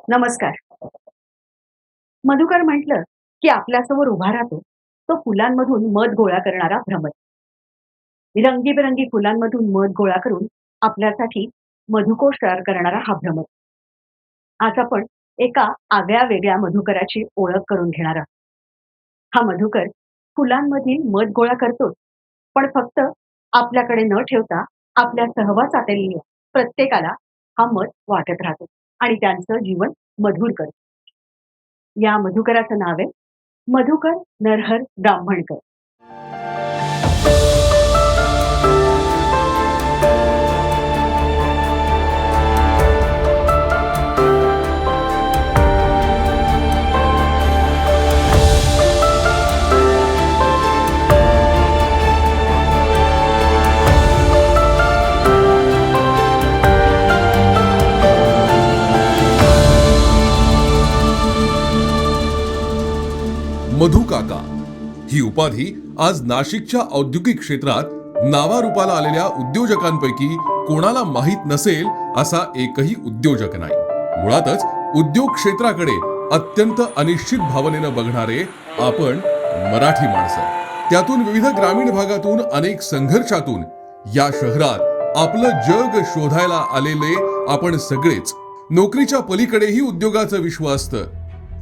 नमस्कार. मधुकर म्हटलं, की आपल्यासमोर उभा राहतो, तो फुलांमधून मध गोळा करणारा भ्रमर. रंगीबेरंगी फुलांमधून मध गोळा करून आपल्यासाठी मधुकोश तयार करणारा हा भ्रमर. आज आपण एका आगळ्या-वेगळ्या मधुकराची ओळख करून घेणार आहोत. हा मधुकर फुलांमधील मध गोळा करतोच, पण फक्त आपल्याकडे न ठेवता आपल्या सहवासातील प्रत्येकाला हा मध वाटत राहतो आणि त्यांचं जीवन मधुर करतो. या मधुकराचं नाव आहे मधुकर नरहर ब्राह्मणकर. मधु काका ही उपाधी आज नाशिकच्या औद्योगिक क्षेत्रात नावारूपाला आलेल्या उद्योजकांपैकी कोणाला माहीत नसेल असा एकही उद्योजक नाही. मुळातच उद्योग क्षेत्राकडे अत्यंत अनिश्चित भावनेनं बघणारे आपण मराठी माणसं, त्यातून विविध ग्रामीण भागातून अनेक संघर्षातून या शहरात आपलं जग शोधायला आलेले आपण सगळेच. नोकरीच्या पलीकडेही उद्योगाचं विश्व असतं,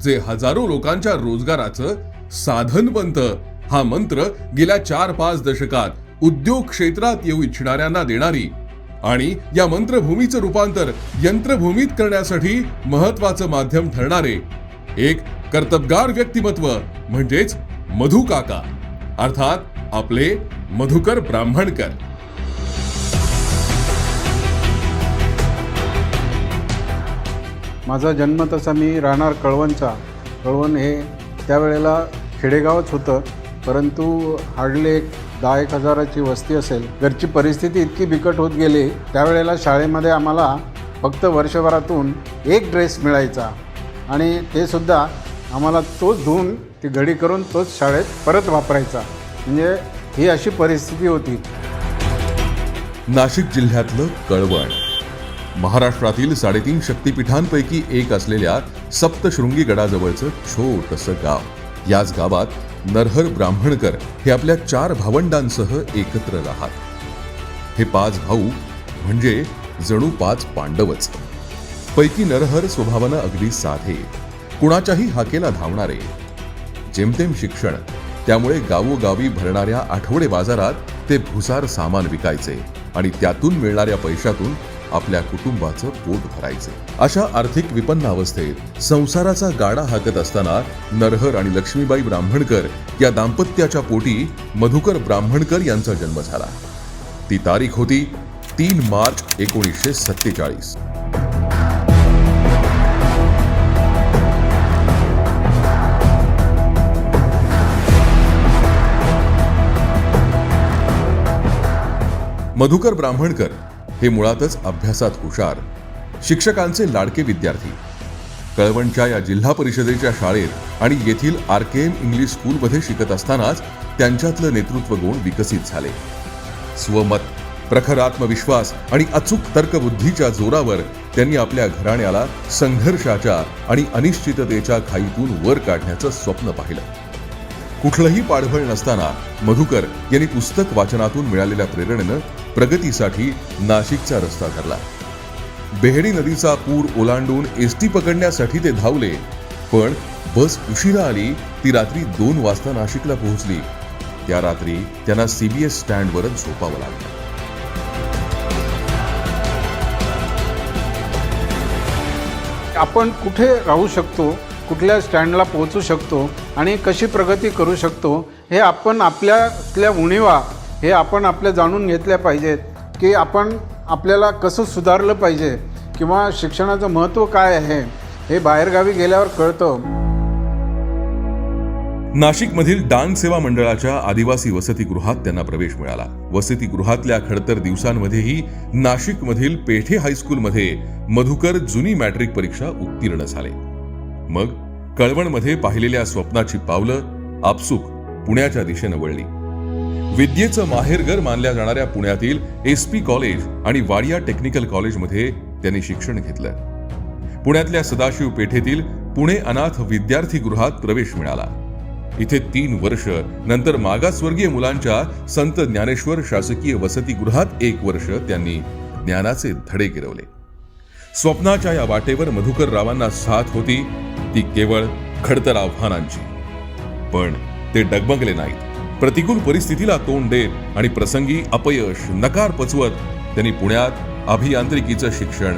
जे हजारो लोकांच्या रोजगाराचं साधन बनतं. हा मंत्र गेल्या 4-5 दशकात उद्योग क्षेत्रात येऊ इच्छिणाऱ्यांना देणारी आणि या मंत्रभूमीचं रूपांतर यंत्रभूमीत करण्यासाठी महत्वाचं माध्यम ठरणारे एक कर्तबगार व्यक्तिमत्व म्हणजेच मधु काका, अर्थात आपले मधुकर ब्राह्मणकर. माझा जन्म तसा मी राहणार कळवणचा. कळवण हे त्यावेळेला खेडेगावच होतं, परंतु हार्डली एक 10-1 हजाराची वस्ती असेल. घरची परिस्थिती इतकी बिकट होत गेली, त्यावेळेला शाळेमध्ये आम्हाला फक्त वर्षभरातून एक ड्रेस मिळायचा आणि ते सुद्धा आम्हाला तोच धुवून ती घडी करून तोच शाळेत परत वापरायचा. म्हणजे ही अशी परिस्थिती होती. नाशिक जिल्ह्यातलं कळवण महाराष्ट्रातील 3.5 शक्तिपीठांपैकी एक असलेल्या सप्तशृंगी गडाजवळचं छोटंसं गाव. याच गावात नरहर ब्राह्मणकर हे आपल्या 4 भावंडांसह एकत्र राहत. हे 5 भाऊ म्हणजे जणू 5 पांडवच. पैकी नरहर स्वभावानं अगदी साधे, कुणाच्याही हाकेला धावणारे. जेमतेम शिक्षण, त्यामुळे गावोगावी भरणाऱ्या आठवडे बाजारात ते भुसार सामान विकायचे आणि त्यातून मिळणाऱ्या पैशातून आपल्या कुटुंबाचं पोट भरायचे. अशा आर्थिक विपन्न अवस्थेत संसाराचा गाडा हाकत असताना नरहर आणि लक्ष्मीबाई ब्राह्मणकर या दाम्पत्याच्या पोटी मधुकर ब्राह्मणकर यांचा जन्म झाला. ती तारीख होती 3 मार्च 1947. मधुकर ब्राह्मणकर हे मुळातच अभ्यासात हुशार, शिक्षकांचे लाडके विद्यार्थी. कळवणच्या या जिल्हा परिषदेच्या शाळेत आणि येथील RKM इंग्लिश स्कूलमध्ये शिकत असतानाच त्यांच्यातलं नेतृत्व गुण विकसित झाले. स्वमत, प्रखर आत्मविश्वास आणि अचूक तर्कबुद्धीच्या जोरावर त्यांनी आपल्या घराण्याला संघर्षाच्या आणि अनिश्चिततेच्या खाईतून वर काढण्याचं स्वप्न पाहिलं. कुठलंही पाठबळ नसताना मधुकर यांनी पुस्तक वाचनातून मिळालेल्या प्रेरणेनं प्रगतीसाठी नाशिकचा रस्ता धरला. बेहडी नदीचा पूर ओलांडून एसटी पकडण्यासाठी ते धावले, पण बस उशिरा आली. ती रात्री 2 वाजता नाशिकला पोहोचली. त्या रात्री त्यांना CBS स्टँडवरच झोपावं लागलं. आपण कुठे राहू शकतो, कुठल्या स्टँडला पोहोचू शकतो आणि कशी प्रगती करू शकतो, हे आपण आपल्यातल्या उणीवा हे आपण आपल्या जाणून घेतल्या पाहिजेत, की आपण आपल्याला कसं सुधारलं पाहिजे किंवा शिक्षणाचं महत्त्व काय आहे हे बाहेरगावी गेल्यावर कळतं. नाशिकमधील डांग सेवा मंडळाच्या आदिवासी वसतिगृहात त्यांना प्रवेश मिळाला. वसतिगृहातल्या खडतर दिवसांमध्येही नाशिकमधील पेठे हायस्कूलमध्ये मधुकर जुनी मॅट्रिक परीक्षा उत्तीर्ण झाले. मग कळवणमध्ये पाहिलेल्या स्वप्नाची पावलं आपसूक पुण्याच्या दिशेनं वळली. विद्येचं माहेरघर मानल्या जाणाऱ्या पुण्यातील SP कॉलेज आणि वाडिया टेक्निकल कॉलेजमध्ये त्यांनी शिक्षण घेतलं. पुण्यातल्या सदाशिव पेठेतील पुणे अनाथ विद्यार्थीगृहात प्रवेश मिळाला. इथे 3 वर्ष, नंतर मागासवर्गीय मुलांच्या संत ज्ञानेश्वर शासकीय वसतिगृहात 1 वर्ष त्यांनी ज्ञानाचे धडे गिरवले. स्वप्नाच्या या वाटेवर मधुकर रावांना साथ होती ती केवळ खडतर आव्हानांची. पण ते डगमगले नाहीत. प्रतिकूल परिस्थितीला तोंड देत आणि प्रसंगी अपयश, नकार पचवत त्यांनी पुण्यात अभियांत्रिकीचं शिक्षण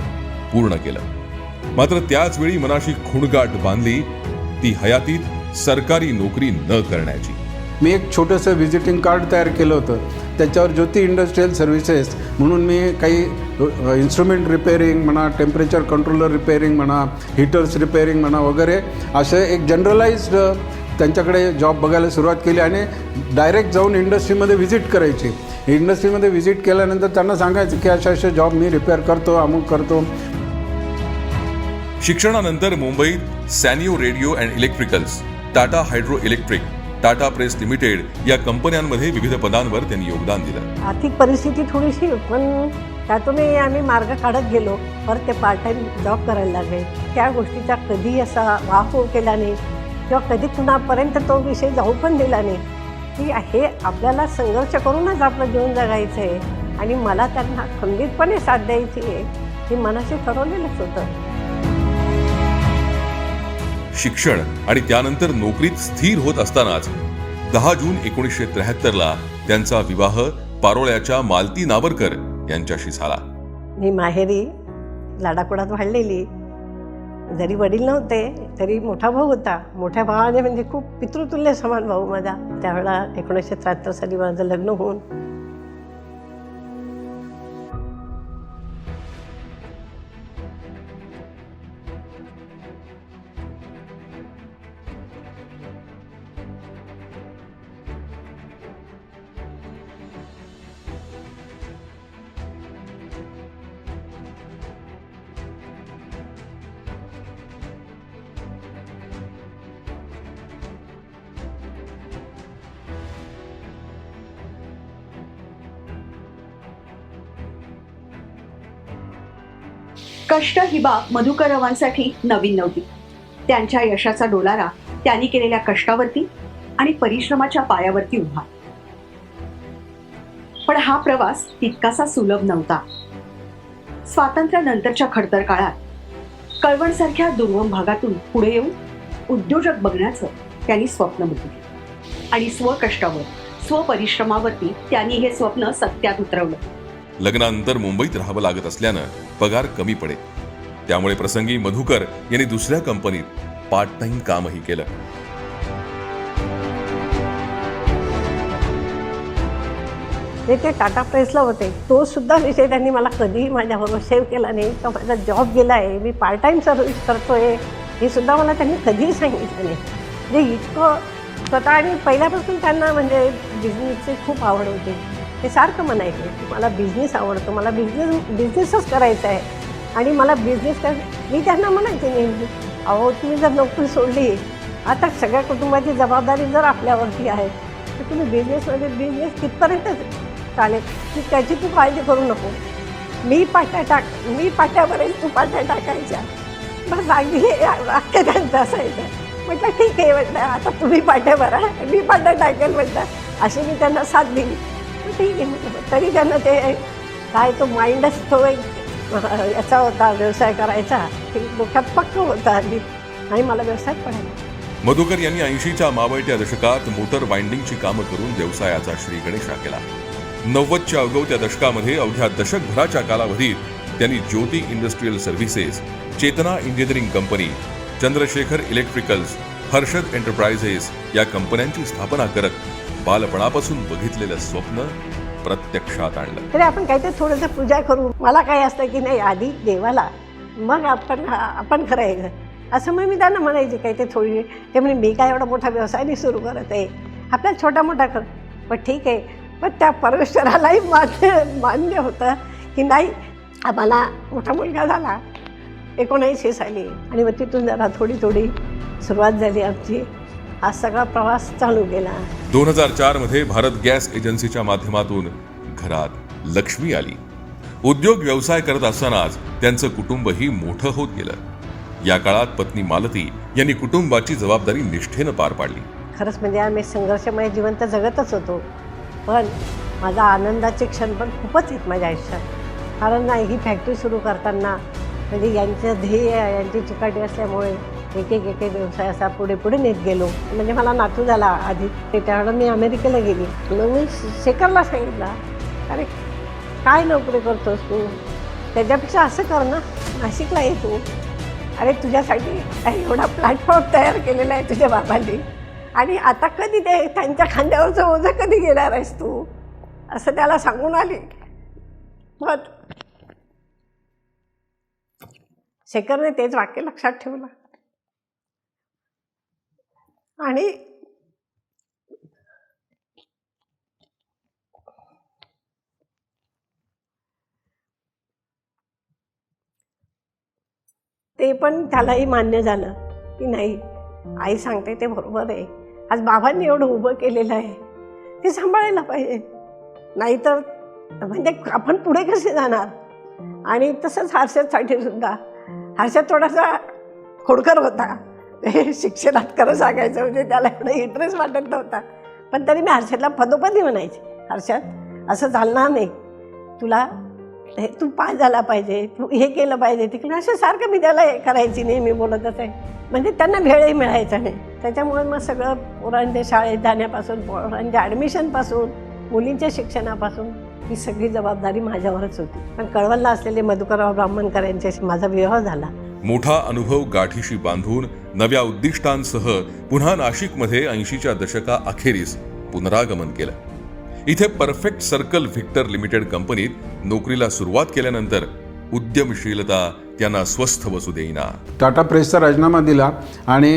पूर्ण केलं. मात्र त्याच वेळी मनाशी खुणगाठ बांधली ती हयातीत सरकारी नोकरी न करण्याची. मी एक छोटंसं व्हिजिटिंग कार्ड तयार केलं होतं. त्याच्यावर ज्योती इंडस्ट्रियल सर्व्हिसेस म्हणून मी काही इन्स्ट्रुमेंट रिपेअरिंग म्हणा, टेम्परेचर कंट्रोलर रिपेअरिंग म्हणा, हीटर्स रिपेअरिंग म्हणा वगैरे असं एक जनरलाइज्ड त्यांच्याकडे जॉब बघायला सुरुवात केली आणि डायरेक्ट जाऊन इंडस्ट्रीमध्ये व्हिजिट करायची. इंडस्ट्रीमध्ये व्हिजिट केल्यानंतर त्यांना सांगायचं की अशा अशा जॉब मी रिपेअर करतो, अमुक करतो. शिक्षणानंतर मुंबईत Sanyo radio and electricals, Tata hydro electric, Tata press limited या कंपन्यांमध्ये विविध पदांवर त्यांनी योगदान दिलं. आर्थिक परिस्थिती थोडीशी, पण त्यातूनही आम्ही मार्ग काढत गेलो. परत ते पार्ट टाईम जॉब करायला लागले. त्या गोष्टीचा कधी असा वापर केला नाही किंवा कधी कुणापर्यंत तो विषय जाऊ पण दिला नाही की हे आपल्याला संघर्ष करूनच आपलं जीवन जगायचं आहे आणि मला त्यांना खंबीरपणे साथ द्यायची आहे हे मनाशी ठरवलेलंच होतं. शिक्षण आणि त्यानंतर नोकरीत स्थिर होत असतानाच 10 जून 1973ला त्यांचा विवाह पारोळ्याच्या मालती नावरकर यांच्याशी झाला. मी माहेरी लाडाकोडात वाढलेली. जरी वडील नव्हते तरी मोठा भाऊ होता. मोठ्या भावाने म्हणजे खूप पितृतुल्य समान भाऊ माझा. त्यावेळेला 1973 साली माझं लग्न होऊन कष्ट ही बाब मधुकर रावांसाठी नवीन नव्हती. त्यांच्या यशाचा डोलारा त्यांनी केलेल्या कष्टावरती आणि परिश्रमाच्या पायावरती उभा. पण हा प्रवास तितकासा सुलभ नव्हता. स्वातंत्र्यानंतरच्या खडतर काळात कळवणसारख्या दुर्गम भागातून पुढे येऊन उद्योजक बघण्याचं त्यांनी स्वप्न बघितलं आणि स्वकष्टावर, स्वपरिश्रमावरती त्यांनी हे स्वप्न सत्यात उतरवलं. लग्नानंतर मुंबईत राहावं लागत असल्यानं पगार कमी पडे. त्यामुळे प्रसंगी मधुकर यांनी दुसऱ्या कंपनीत पार्ट टाइम कामही केलं. ते टाटा प्रेसला होते. तो सुद्धा विषय त्यांनी मला कधीही माझ्याबरोबर शेअर केला नाही. तर माझा जॉब गेला आहे, मी पार्ट टाईम सर्व्हिस करतोय हे सुद्धा मला त्यांनी कधीही सांगितलं नाही. म्हणजे इतकं स्वतः आणि पहिल्यापासून त्यांना म्हणजे बिझनेसची खूप आवड होती. ते सारखं म्हणायचे की मला बिझनेस आवडतो, मला बिझनेसच करायचा आहे आणि मला बिझनेस मी त्यांना म्हणायचे नेहमी, अहो तुम्ही जर नोकरी सोडली, आता सगळ्या कुटुंबाची जबाबदारी जर आपल्यावरती आहे तर तुम्ही बिझनेस कितपर्यंत चालेल की त्याची तू काळजी करू नको. मी पाट्यावरेल, तू पाट्या टाकायच्या. बस अगदी वाक्य त्यांचं असायचं. म्हटलं ठीक आहे, म्हटलं आता तुम्ही पाट्या भरा, मी पाट्या टाकेल म्हटलं. अशी मी त्यांना साथ दिली. ठीक आहे म्हटलं. तरी त्यांना ते काय तो माइंडच तो एक याचा होता, व्यवसाय करायचा, ते डोक्यात पक्क होता आधी आणि मला व्यवसाय पडायला. मधुकर यांनी 80च्या मावळत्या दशकात मोटर वाइंडिंगची कामं करून व्यवसायाचा श्रीगणेशा केला. 90च्या अवघवत्या दशकामध्ये अवघ्या दशकभराच्या कालावधीत त्यांनी Jyoti industrial services, Chetana engineering company, Chandrashekhar electricals, Harshad enterprises या कंपन्यांची स्थापना करत बालपणापासून बघितलेलं स्वप्न प्रत्यक्षात आणलं. तरी आपण काहीतरी थोडंसं पूजा करू. मला काय असतं की नाही, आधी देवाला मग आपण करायचं असं. मग मी त्यांना म्हणायचे काही ते थोडी. ते म्हणजे मी काय एवढा मोठा व्यवसाय नाही सुरू करत आहे, आपल्याला छोटा मोठा कर. पण ठीक आहे. पण त्या परमेश्वरालाही मान्य होतं की नाही, आम्हाला मोठा मुलगा झाला 19 साली आणि मग तिथून जरा थोडी सुरुवात झाली आमची. हा सगळा प्रवास चालू गेला. 2004 मध्ये भारत गॅस एजन्सीच्या माध्यमातून घरात लक्ष्मी आली. उद्योग व्यवसाय करत असतानाच त्यांचं कुटुंबही मोठं होत गेलं. या काळात पत्नी मालती यांनी कुटुंबाची जबाबदारी निष्ठेनं पार पाडली. खरंच म्हणजे आम्ही संघर्षमय जीवन तर जगतच होतो, पण माझा आनंदाचे क्षण पण खूपच आहेत माझ्या आयुष्यात. कारण नाही, ही फॅक्टरी सुरू करताना म्हणजे यांचं ध्येय यांची चिकाटी असल्यामुळे एक एक व्यवसाय असा पुढे पुढे नेत गेलो. म्हणजे मला नातू झाला आधी, त्यावेळेला मी अमेरिकेला गेली. मग मी शेखरला सांगितलं, अरे काय नोकरी करतोस तू, त्याच्यापेक्षा असं कर ना, नाशिकला ये तू. अरे तुझ्यासाठी एवढा प्लॅटफॉर्म तयार केलेला आहे तुझ्या बाबांनी, आणि आता कधी ते त्यांच्या खांद्यावरचं ओझं कधी घेणार आहेस तू, असं त्याला सांगून आली. मग शेखरने तेच वाक्य लक्षात ठेवलं आणि ते पण त्यालाही मान्य झालं की नाही, आई सांगते ते बरोबर आहे. आज बाबांनी एवढं उभं केलेलं आहे, ते सांभाळायला पाहिजे, नाहीतर म्हणजे आपण पुढे कसे जाणार. आणि तसंच हर्षदसाठी सुद्धा, हर्षद थोडासा खोडकर होता, ते शिक्षणात खरं सांगायचं म्हणजे त्याला एवढा इंटरेस्ट वाटत नव्हता, पण तरी मी हर्षदला पदोपदी म्हणायचे, हर्षद असं चालणार नाही, तुला हे तू पास झाला पाहिजे, तू हे केलं पाहिजे, तिकडे असं सारखं मी त्याला हे करायची नाही, मी बोलतच आहे. म्हणजे त्यांना वेळही मिळायचा नाही. त्याच्यामुळे मग सगळं पोरांच्या शाळेत जाण्यापासून, पोरांच्या ॲडमिशनपासून, मुलींच्या शिक्षणापासून ही सगळी जबाबदारी माझ्यावरच होती. पण कळवणला असलेले मधुकरराव ब्राह्मणकर यांच्याशी माझा विवाह झाला. मोठा अनुभव गाठीशी बांधून नव्या उद्दिष्टांसह पुन्हा नाशिकमध्ये 80च्या दशका अखेरीस पुनरागमन केलं. इथे परफेक्ट सर्कल व्हिक्टर लिमिटेड कंपनीत नोकरीला सुरुवात केल्यानंतर उद्यमशीलता त्यांना स्वस्थ बसू देईना. टाटा प्रेसचा राजीनामा दिला आणि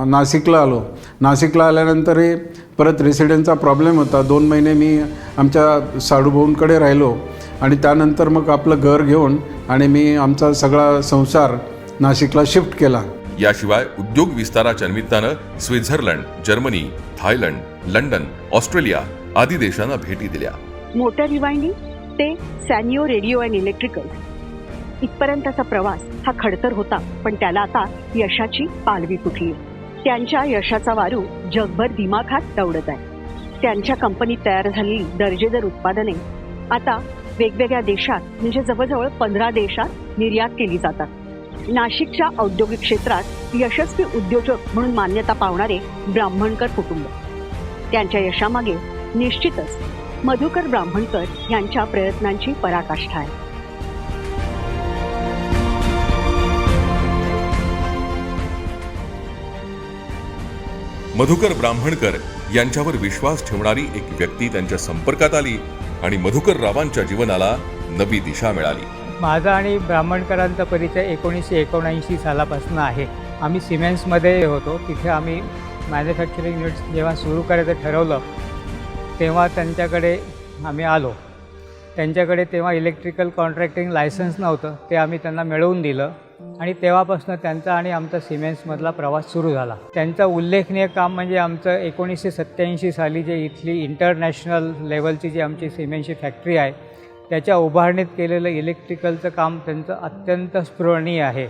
नाशिकला आलो. नाशिकला आल्यानंतरही परत रेसिडेन्सचा प्रॉब्लेम होता. 2 महिने मी आमच्या साडूभाऊंकडे राहिलो आणि त्यानंतर मग आपलं घर घेऊन आणि मी आमचा सगळा संसार नाशिकला शिफ्ट केला. याशिवाय उद्योग विस्ताराच्या निमित्तानं Switzerland, Germany, Thailand, London, Australia आदी देशांना भेटी दिल्या. मोटर रिवाइंडिंग ते सॅनिओ रेडिओ अँड इलेक्ट्रिकल इथपर्यंतचा प्रवास हा खडतर होता, पण त्याला आता यशाची पालवी फुटली. त्यांच्या यशाचा वारू जगभर दिमाखात दौडत आहे. त्यांच्या कंपनीत तयार झालेली दर्जेदार उत्पादने आता वेगवेगळ्या देशात म्हणजे जवळजवळ 15 देशात निर्यात केली जातात. नाशिकच्या औद्योगिक क्षेत्रात यशस्वी उद्योजक म्हणून मान्यता पावणारे ब्राह्मणकर कुटुंब, त्यांच्या यशामागे निश्चितच मधुकर ब्राह्मणकर यांच्या प्रयत्नांची पराकाष्ठा आहे. मधुकर ब्राह्मणकर यांच्यावर विश्वास ठेवणारी एक व्यक्ती त्यांच्या संपर्कात आली आणि मधुकर रावांच्या जीवनाला नवी दिशा मिळाली. माझा आणि ब्राह्मणकरांचा परिचय 1979 सालापासून आहे. आम्ही सिमेंट्समध्ये होतो. तिथे आम्ही मॅन्युफॅक्चरिंग युनिट्स जेव्हा सुरू करायचं ठरवलं तेव्हा त्यांच्याकडे आम्ही आलो. त्यांच्याकडे तेव्हा इलेक्ट्रिकल कॉन्ट्रॅक्टिंग लायसन्स नव्हतं, ते आम्ही त्यांना मिळवून दिलं आणि तेव्हापासून त्यांचा आणि आमचा सिमेंट्समधला प्रवास सुरू झाला. त्यांचं उल्लेखनीय काम म्हणजे आमचं 1987 साली जे इथली इंटरनॅशनल लेवलची जी आमची सिमेंटची फॅक्टरी आहे त्याच्या उभारणीत केलेलं इलेक्ट्रिकलचं काम त्यांचं अत्यंत स्पृहणीय आहे.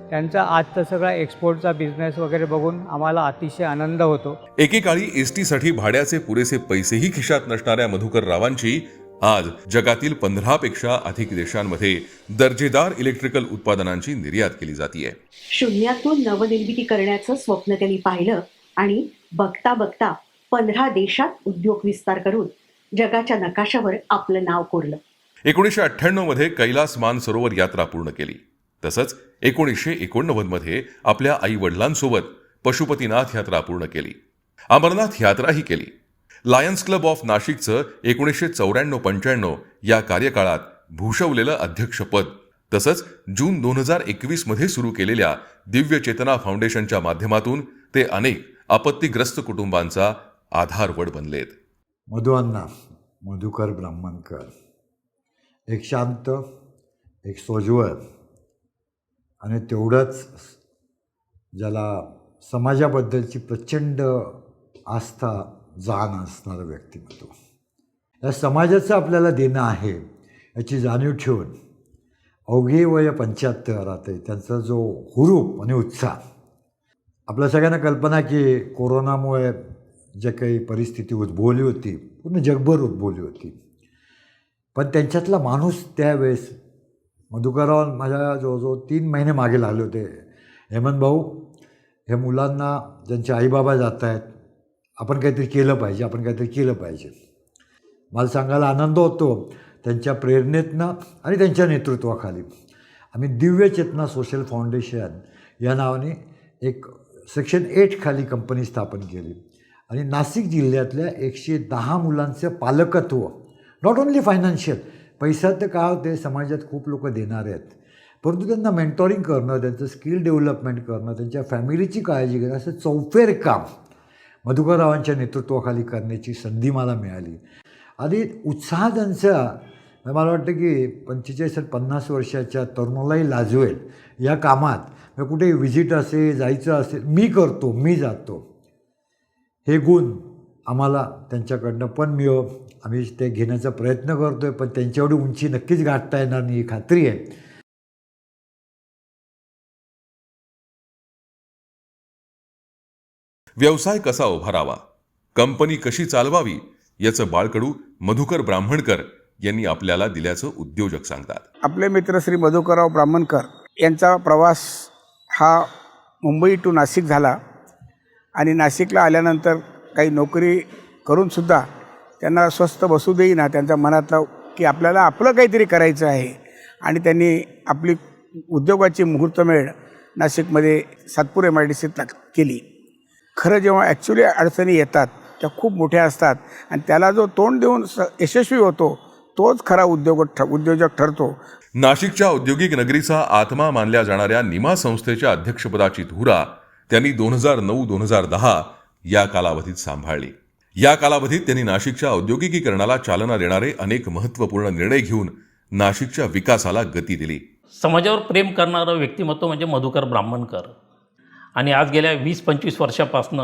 त्यांचा आजचा सगळा एक्सपोर्टचा बिझनेस वगैरे बघून आम्हाला अतिशय आनंद होतो. एकेकाळी एसटीसाठी भाड्याचे पुरेसे पैसेही खिशात नसणाऱ्या मधुकर रावांची आज जगातील 15पेक्षा अधिक देशांमध्ये दर्जेदार इलेक्ट्रिकल उत्पादनांची निर्यात केली जाते. शून्यातून नवनिर्मिती करण्याचं स्वप्न त्यांनी पाहिलं आणि बघता बघता 15 देशात उद्योग विस्तार करून जगाच्या नकाशावर आपलं नाव कोरलं. 1998 मध्ये कैलास मानसरोवर यात्रा पूर्ण केली. तसंच 1989 मध्ये आपल्या आई वडिलांसोबत पशुपतीनाथ यात्रा पूर्ण केली. अमरनाथ यात्राही केली. लायन्स क्लब ऑफ नाशिकचं 1994-95 या कार्यकाळात भूषवलेलं अध्यक्षपद, तसंच जून 2021 मध्ये सुरू केलेल्या दिव्य चेतना फाउंडेशनच्या माध्यमातून ते अनेक आपत्तीग्रस्त कुटुंबांचा आधारवड बनलेत. मधुअण्णा मधुकर ब्राह्मणकर एक शांत, एक सोज्वळ आणि तेवढंच ज्याला समाजाबद्दलची प्रचंड आस्था जाण असणारं व्यक्तिमत्व. या समाजाचं आपल्याला देणं आहे याची जाणीव ठेवून अवघे वय 75 राहते त्यांचा जो हुरूप आणि उत्साह, आपल्या सगळ्यांना कल्पना की कोरोनामुळे जे काही परिस्थिती उद्भवली होती पूर्ण जगभर उद्भवली होती, पण त्यांच्यातला माणूस त्यावेळेस मधुकरराव माझ्या जवळजवळ 3 महिने मागे लागले होते. हेमंत भाऊ, हे मुलांना ज्यांचे आईबाबा जात आहेत, आपण काहीतरी केलं पाहिजे, आपण काहीतरी केलं पाहिजे. मला सांगायला आनंद होतो त्यांच्या प्रेरणेतनं आणि त्यांच्या नेतृत्वाखाली आम्ही दिव्य चेतना सोशल फाउंडेशन या नावाने एक सेक्शन 8 खाली कंपनी स्थापन केली आणि नाशिक जिल्ह्यातल्या 110 मुलांचं पालकत्व, नॉट ओन्ली फायनान्शियल, पैसा तर काय होते समाजात खूप लोक देणारे आहेत, परंतु त्यांना मेंटॉरिंग करणं, त्यांचं स्किल डेव्हलपमेंट करणं, त्यांच्या फॅमिलीची काळजी घेणं, असं चौफेर काम मधुकररावांच्या नेतृत्वाखाली करण्याची संधी मला मिळाली. आणि उत्साह त्यांचा मला वाटतं की 45-50 वर्षाच्या तरुणालाही लाजवेल या कामात. कुठे व्हिजिट असेल, जायचं असेल, मी करतो, मी जातो, हे गुण आम्हाला त्यांच्याकडनं पण मिळो. आम्ही ते घेण्याचा प्रयत्न करतो आहे, पण त्यांच्या एवढी उंची नक्कीच गाठता येणार नाही ही खात्री आहे. व्यवसाय कसा उभारावा, कंपनी कशी चालवावी याचं बाळकडू मधुकर ब्राह्मणकर यांनी आपल्याला दिल्याचं उद्योजक सांगतात. आपले मित्र श्री मधुकरराव ब्राह्मणकर यांचा प्रवास हा मुंबई टू नाशिक झाला आणि नाशिकला आल्यानंतर काही नोकरी करूनसुद्धा त्यांना स्वस्थ बसू देईना त्यांच्या मनातलं की आपल्याला आपलं काहीतरी करायचं आहे. आणि त्यांनी आपली उद्योगाची मुहूर्तमेढ नाशिकमध्ये सातपूर MIDCत केली. खरं जेव्हा ॲक्च्युली अडचणी येतात त्या खूप मोठ्या असतात आणि त्याला जो तोंड देऊन यशस्वी होतो तोच खरा उद्योजक ठरतो. नाशिकच्या औद्योगिक नगरीचा आत्मा मानल्या जाणाऱ्या निमा संस्थेच्या अध्यक्षपदाची धुरा त्यांनी 2009-2010 या कालावधीत सांभाळली. या कालावधीत त्यांनी नाशिकच्या औद्योगिकीकरणाला चालना देणारे अनेक महत्त्वपूर्ण निर्णय घेऊन नाशिकच्या विकासाला गती दिली. समाजावर प्रेम करणारं व्यक्तिमत्व म्हणजे मधुकर ब्राह्मणकर. आणि आज गेल्या 20-25 वर्षापासून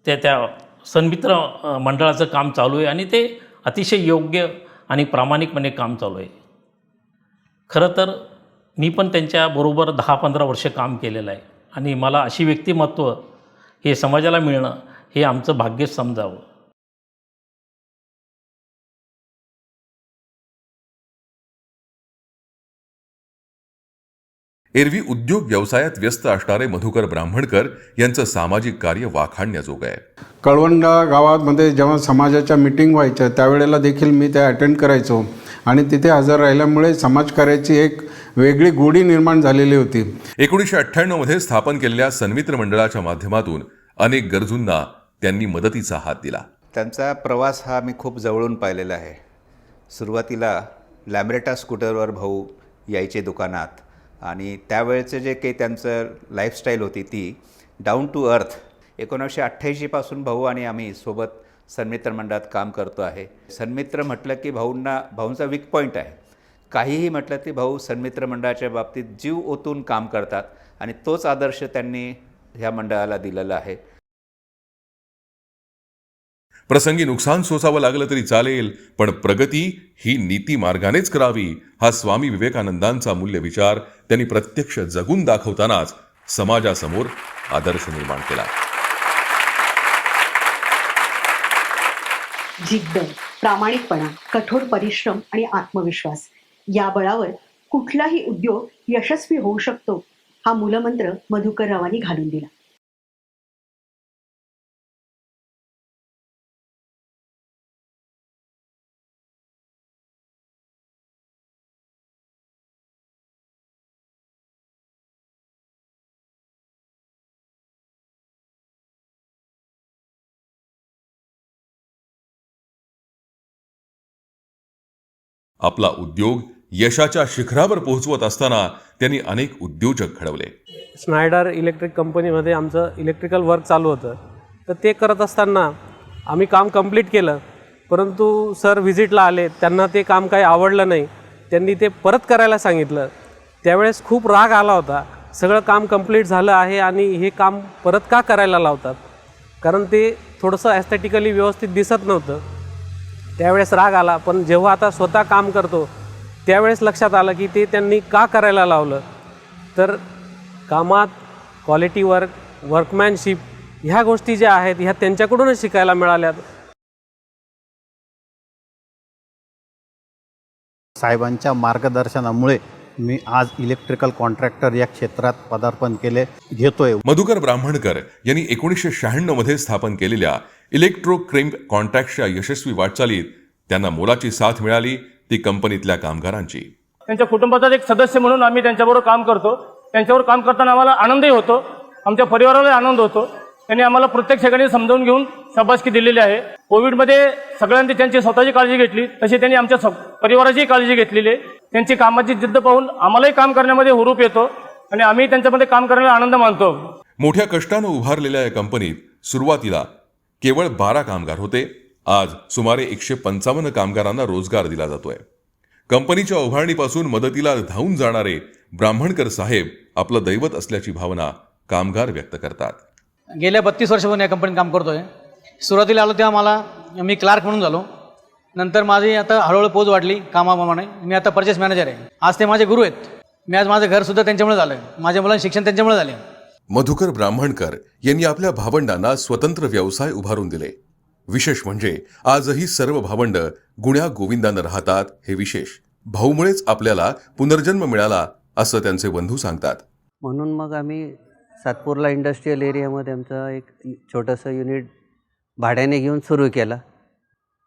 त्या सन्मित्र मंडळाचं काम चालू आहे आणि ते अतिशय योग्य आणि प्रामाणिकपणे काम चालू आहे. खरं तर मी पण त्यांच्याबरोबर 10-15 वर्ष काम केलेलं आहे आणि मला अशी व्यक्तिमत्व हे समाजाला मिळणं हे आमचं भाग्यच समजावं. एरवी उद्योग व्यवसायात व्यस्त असणारे मधुकर ब्राह्मणकर यांचं सामाजिक कार्य वाखाणण्याजोगं आहे. कळवंडा गावामध्ये जेव्हा समाजाच्या मीटिंग व्हायच्या त्यावेळेला देखील मी त्या अटेंड करायचो आणि तिथे हजर राहिल्यामुळे समाजकार्याची एक वेगळी गोडी निर्माण झालेली होती. 1998 मध्ये स्थापन केलेल्या सन्मित्र मंडळाच्या माध्यमातून अनेक गरजूंना त्यांनी मदतीचा हात दिला. त्यांचा प्रवास हा मी खूप जवळून पाहिलेला आहे. सुरुवातीला लॅम्ब्रेटा स्कूटरवर भाऊ यायचे दुकानात आणि त्यावेळेचं जे काही त्यांचं लाईफस्टाईल होती ती डाऊन टू अर्थ. 1988 पासून भाऊ आणि आम्ही सोबत सन्मित्र मंडळात काम करतो आहे. सन्मित्र म्हटलं की भाऊंचा वीक पॉईंट आहे. काहीही म्हटलं की भाऊ सन्मित्र मंडळाच्या बाबतीत जीव ओतून काम करतात आणि तोच आदर्श त्यांनी ह्या मंडळाला दिलेला आहे. प्रसंगी नुकसान सोसावं लागलं तरी चालेल, पण प्रगती ही नीती मार्गानेच करावी हा स्वामी विवेकानंदांचा मूल्य विचार त्यांनी प्रत्यक्ष जगून दाखवतानाच समाजासमोर आदर्श निर्माण केला. जिद्द, प्रामाणिकपणा, कठोर परिश्रम आणि आत्मविश्वास या बळावर कुठलाही उद्योग यशस्वी होऊ शकतो हा मूलमंत्र मधुकररावांनी घालून दिला. आपला उद्योग यशाच्या शिखरावर पोहोचवत असताना त्यांनी अनेक उद्योजक घडवले. स्नायडर इलेक्ट्रिक कंपनीमध्ये आमचं इलेक्ट्रिकल वर्क चालू होतं. तर ते करत असताना आम्ही काम कंप्लीट केलं, परंतु सर व्हिजिटला आले, त्यांना ते काम काही आवडलं नाही. त्यांनी ते परत करायला सांगितलं. त्यावेळेस खूप राग आला होता. सगळं काम कंप्लीट झालं आहे आणि हे काम परत का करायला लावतात, कारण ते थोडंसं ॲस्थेटिकली व्यवस्थित दिसत नव्हतं. त्यावेळेस राग आला. पण जेव्हा आता स्वतः काम करतो त्यावेळेस लक्षात आलं की ते त्यांनी का करायला लावलं, तर कामात क्वालिटी वर्क, वर्कमॅनशिप ह्या गोष्टी ज्या आहेत ह्या त्यांच्याकडूनच शिकायला मिळाल्यात. साहेबांच्या मार्गदर्शनामुळे मी आज इलेक्ट्रिकल कॉन्ट्रॅक्टर या क्षेत्रात पदार्पण घेतोय. मधुकर ब्राह्मणकर यांनी 1996 मध्ये स्थापन केलेल्या इलेक्ट्रो क्रेम कॉन्ट्रॅक्टच्या यशस्वी वाटचालीत त्यांना मोलाची साथ मिळाली, ती कंपनीतल्या कामगारांची. त्यांच्या कुटुंबाचा एक सदस्य म्हणून आम्ही त्यांच्याबरोबर काम करतो. त्यांच्याबरोबर काम करताना आम्हाला आनंदही होतो, आमच्या परिवाराला आनंद होतो. त्यांनी आम्हाला प्रत्येक ठिकाणी समजावून घेऊन शाबासकी दिलेली आहे. कोविडमध्ये सगळ्यांनी त्यांची स्वतःची काळजी घेतली, तशी त्यांनी आमच्या परिवाराचीही काळजी घेतलेली आहे. त्यांची कामाची जिद्द पाहून आम्हालाही काम करण्यामध्ये हुरूप येतो आणि आम्ही त्यांच्यामध्ये काम करण्याला आनंद मानतो. मोठ्या कष्टानं उभारलेल्या या कंपनीत सुरुवातीला केवळ 12 कामगार होते. आज सुमारे 155 कामगारांना रोजगार दिला जातोय. कंपनीच्या उभारणीपासून मदतीला धावून जाणारे ब्राह्मणकर साहेब आपलं दैवत असल्याची भावना कामगार व्यक्त करतात. गेल्या 32 वर्षापासून या कंपनीत काम करतो आहे. सुरुवातीला आलो तेव्हा मी क्लार्क म्हणून झालो. नंतर माझी आता हळूहळू पोच वाढली कामाप्रमाणे. मी आता परचेस मॅनेजर आहे. आज ते माझे गुरु आहेत. मी आज माझं घरसुद्धा त्यांच्यामुळे झालं आहे. माझ्या मुलांचं शिक्षण त्यांच्यामुळे झाले. मधुकर ब्राह्मणकर यांनी आपल्या भावंडांना स्वतंत्र व्यवसाय उभारून दिले. विशेष म्हणजे आजही सर्व भावंड गुण्या गोविंदानं राहतात. हे विशेष भाऊमुळेच आपल्याला पुनर्जन्म मिळाला असं त्यांचे बंधू सांगतात. म्हणून मग आम्ही सातपूरला इंडस्ट्रियल एरियामध्ये आमचं एक छोटंसं युनिट भाड्याने घेऊन सुरू केलं.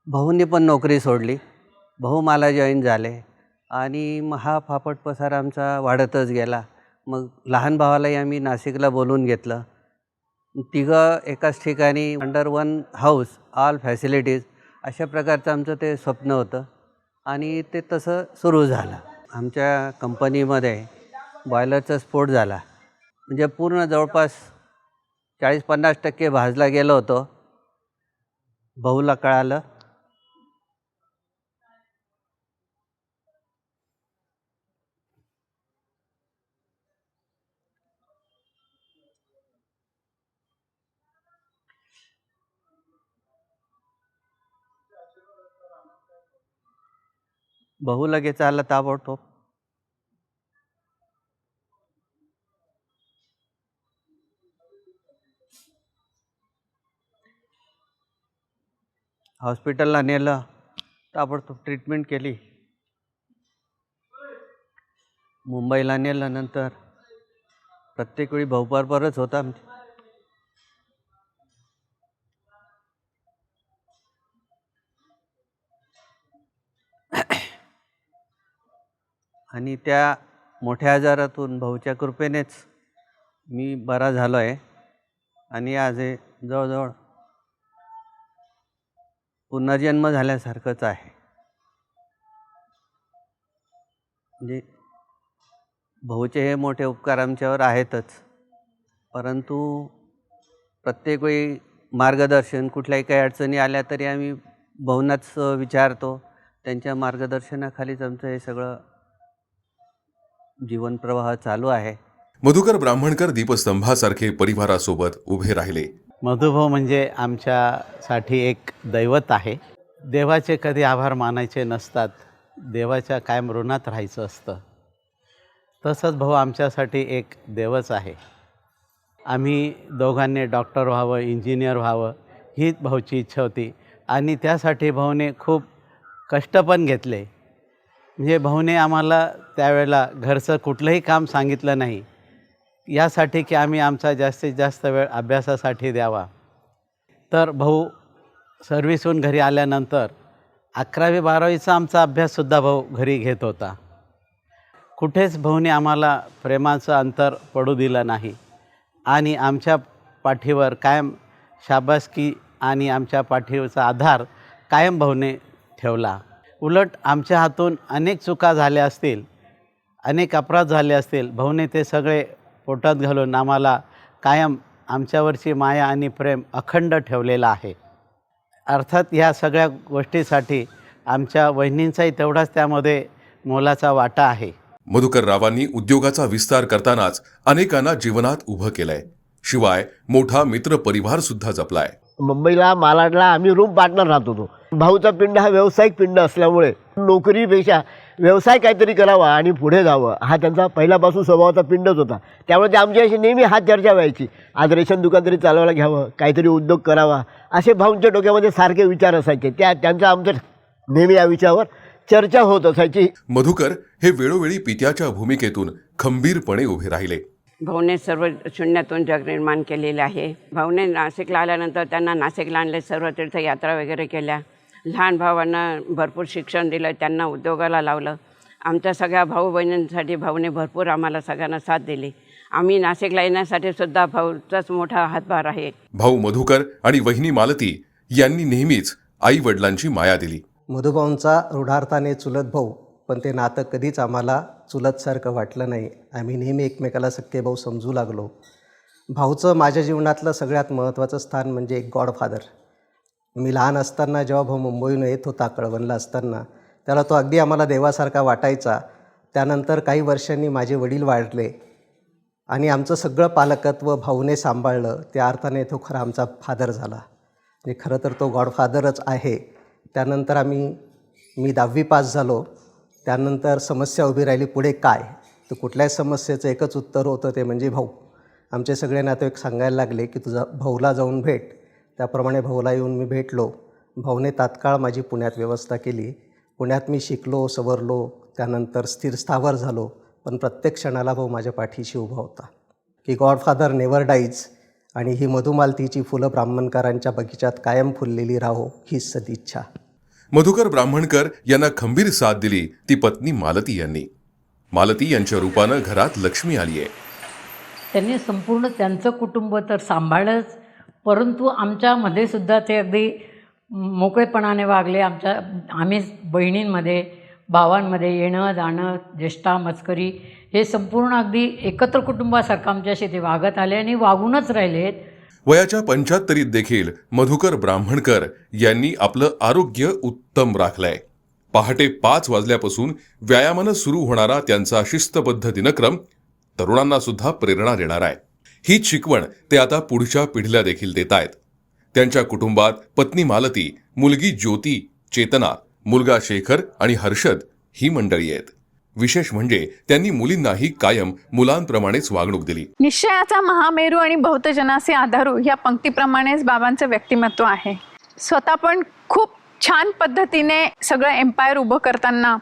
भाऊंनी पण नोकरी सोडली. भाऊ मला जॉईन झाले आणि मग हा फापट पसार आमचा वाढतच गेला. मग लहान भावालाही आम्ही नाशिकला बोलवून घेतलं. तिघं एकाच ठिकाणी under one house, all facilities, अशा प्रकारचं आमचं ते स्वप्न होतं आणि ते तसं सुरू झालं. आमच्या कंपनीमध्ये बॉयलरचा स्फोट झाला. म्हणजे पूर्ण जवळपास 40-50% भाजला गेलो होतो. भाऊला कळालं. भाऊ लगेच आला ताबडतोब. हॉस्पिटलला नेलं, ताबडतोब ट्रीटमेंट केली. मुंबईला नेलं. नंतर प्रत्येक वेळी भाऊबरोबरच होता. आणि त्या मोठ्या आजारातून भाऊच्या कृपेनेच मी बरा झालो आहे आणि आज हे जवळजवळ पुनर्जन्म झाल्यासारखंच आहे. म्हणजे भाऊचे हे मोठे उपकार आमच्यावर आहेतच, परंतु प्रत्येक वेळी मार्गदर्शन, कुठल्याही काही अडचणी आल्या तरी आम्ही भाऊंनाच विचारतो. त्यांच्या मार्गदर्शनाखालीच आमचं हे सगळं जीवनप्रवाह चालू आहे. मधुकर ब्राह्मणकर दीपस्तंभासारखे परिवारासोबत उभे राहिले. मधुभाऊ म्हणजे आमच्यासाठी एक दैवत आहे. देवाचे कधी आभार मानायचे नसतात, देवाच्या कायम ऋणात राहायचं असतं. तसंच भाऊ आमच्यासाठी एक देवच आहे. आम्ही दोघांनी डॉक्टर व्हावं, इंजिनियर व्हावं हीच भाऊची इच्छा होती आणि त्यासाठी भाऊने खूप कष्ट पण घेतले. म्हणजे भाऊने आम्हाला त्यावेळेला घरचं कुठलंही काम सांगितलं नाही, यासाठी की आम्ही आमचा जास्तीत जास्त वेळ अभ्यासासाठी द्यावा. तर भाऊ सर्व्हिसहून घरी आल्यानंतर 11वी-12वीचा आमचा अभ्याससुद्धा भाऊ घरी घेत होता. कुठेच भाऊने आम्हाला प्रेमाचं अंतर पडू दिलं नाही आणि आमच्या पाठीवर कायम शाबासकी आणि आमच्या पाठीवरचा आधार कायम भाऊने ठेवला. उलट आमच्या हातून अनेक चुका झाल्या असतील, अनेक अपराध झाले असतील, भाऊने ते सगळे पोटात घालून आम्हाला कायम आमच्यावरची माया आणि प्रेम अखंड ठेवलेलं आहे. अर्थात ह्या सगळ्या गोष्टीसाठी आमच्या वहिनींचाही तेवढाच त्यामध्ये मोलाचा वाटा आहे. मधुकर रावांनी उद्योगाचा विस्तार करतानाच अनेकांना जीवनात उभं केलंय. शिवाय मोठा मित्र परिवार सुद्धा जपलाय. मुंबईला मालाडला आम्ही रूम पार्टनर राहत होतो. भाऊचा पिंड हा व्यावसायिक पिंड असल्यामुळे नोकरीपेक्षा व्यवसाय काहीतरी करावा आणि पुढे जावं हा त्यांचा पहिल्यापासून स्वभावाचा पिंडच होता. त्यामुळे ते आमच्याशी नेहमी हात चर्चा व्हायची. आज रेशन दुकान तरी चालवायला घ्यावं, काहीतरी उद्योग करावा, असे भाऊंच्या डोक्यामध्ये सारखे विचार असायचे. त्यांचं आमचं नेहमी या विषयावर चर्चा होत असायची. मधुकर हे वेळोवेळी पित्याच्या भूमिकेतून खंबीरपणे उभे राहिले. भाऊने सर्व शून्यातून जग निर्माण केलेले आहे. भाऊने नाशिकला आल्यानंतर त्यांना नाशिकला आणले, सर्व तीर्थयात्रा वगैरे केल्या. लहान भावांना भरपूर शिक्षण दिलं, त्यांना उद्योगाला लावलं. आमच्या सगळ्या भाऊ बहिणींसाठी भाऊने भरपूर आम्हाला सगळ्यांना साथ दिली. आम्ही नाशिकला येण्यासाठी सुद्धा भाऊचाच मोठा हातभार आहे. भाऊ मधुकर आणि वहिनी मालती यांनी नेहमीच आई वडिलांची माया दिली. मधुभाऊंचा रूढार्थाने चुलत भाऊ, पण ते नातं कधीच आम्हाला चुलतसारखं वाटलं नाही. आम्ही नेहमी एकमेकाला सख्खे भाऊ समजू लागलो. भाऊचं माझ्या जीवनातलं सगळ्यात महत्त्वाचं स्थान म्हणजे एक गॉडफादर. मी लहान असताना जेव्हा भाऊ मुंबईहून येत होता कळवणला असताना, त्याला तो अगदी आम्हाला देवासारखा वाटायचा. त्यानंतर काही वर्षांनी माझे वडील वाढले आणि आमचं सगळं पालकत्व भाऊने सांभाळलं. त्या अर्थाने तो खरा आमचा फादर झाला. म्हणजे खरं तर तो गॉडफादरच आहे. त्यानंतर मी 10वी पास झालो. त्यानंतर समस्या उभी राहिली, पुढे काय? तर कुठल्याच समस्येचं एकच उत्तर होतं, ते म्हणजे भाऊ. आमचे सगळे नातेवाईक सांगायला लागले की तुझा भाऊला जाऊन भेट. त्याप्रमाणे भाऊला येऊन मी भेटलो. भाऊने तात्काळ माझी पुण्यात व्यवस्था केली. पुण्यात मी शिकलो, सवरलो, त्यानंतर स्थिर स्थावर झालो. पण प्रत्येक क्षणाला भाऊ माझ्या पाठीशी उभा होता की गॉडफादर नेव्हर डाईज, आणि ही मधुमालतीची फुलं ब्राह्मणकरांच्या बगीचात कायम फुललेली राहो हीच सदिच्छा. मधुकर ब्राह्मणकर यांना खंबीर साथ दिली ती पत्नी मालती यांनी. मालती यांच्या रूपानं घरात लक्ष्मी आली आहे. त्यांनी संपूर्ण त्यांचं कुटुंब तर सांभाळलंच, परंतु आमच्यामध्ये सुद्धा ते अगदी मोकळेपणाने वागले. आम्ही बहिणींमध्ये भावांमध्ये येणं जाणं, ज्येष्ठा मस्करी हे संपूर्ण अगदी एकत्र कुटुंबासारखं आमच्याशी ते वागत आले आणि वागूनच राहिलेत. वयाच्या 75 देखील मधुकर ब्राह्मणकर यांनी आपलं आरोग्य उत्तम राखलंय. पहाटे 5 वाजल्यापासून व्यायामानं सुरू होणारा त्यांचा शिस्तबद्ध दिनक्रम तरुणांना सुद्धा प्रेरणा देणार आहे. ही शिकवण ते आता पुढच्या पिढीला देखील देत आहेत. त्यांच्या कुटुंबात पत्नी मालती, मुलगी ज्योती, चेतना, मुलगा शेखर आणि हर्षद ही मंडळी आहेत. विशेष म्हणजे त्यांनी मुलींनाही कायम मुलांप्रमाणेच वागणूक दिली. निश्चयाचा महामेरू आणि बहुतजनाचे आधारू या पंक्तीप्रमाणेच बाबांचं व्यक्तिमत्व आहे. स्वतः पण खूप छान पद्धतीने सगळं एम्पायर उभं करताना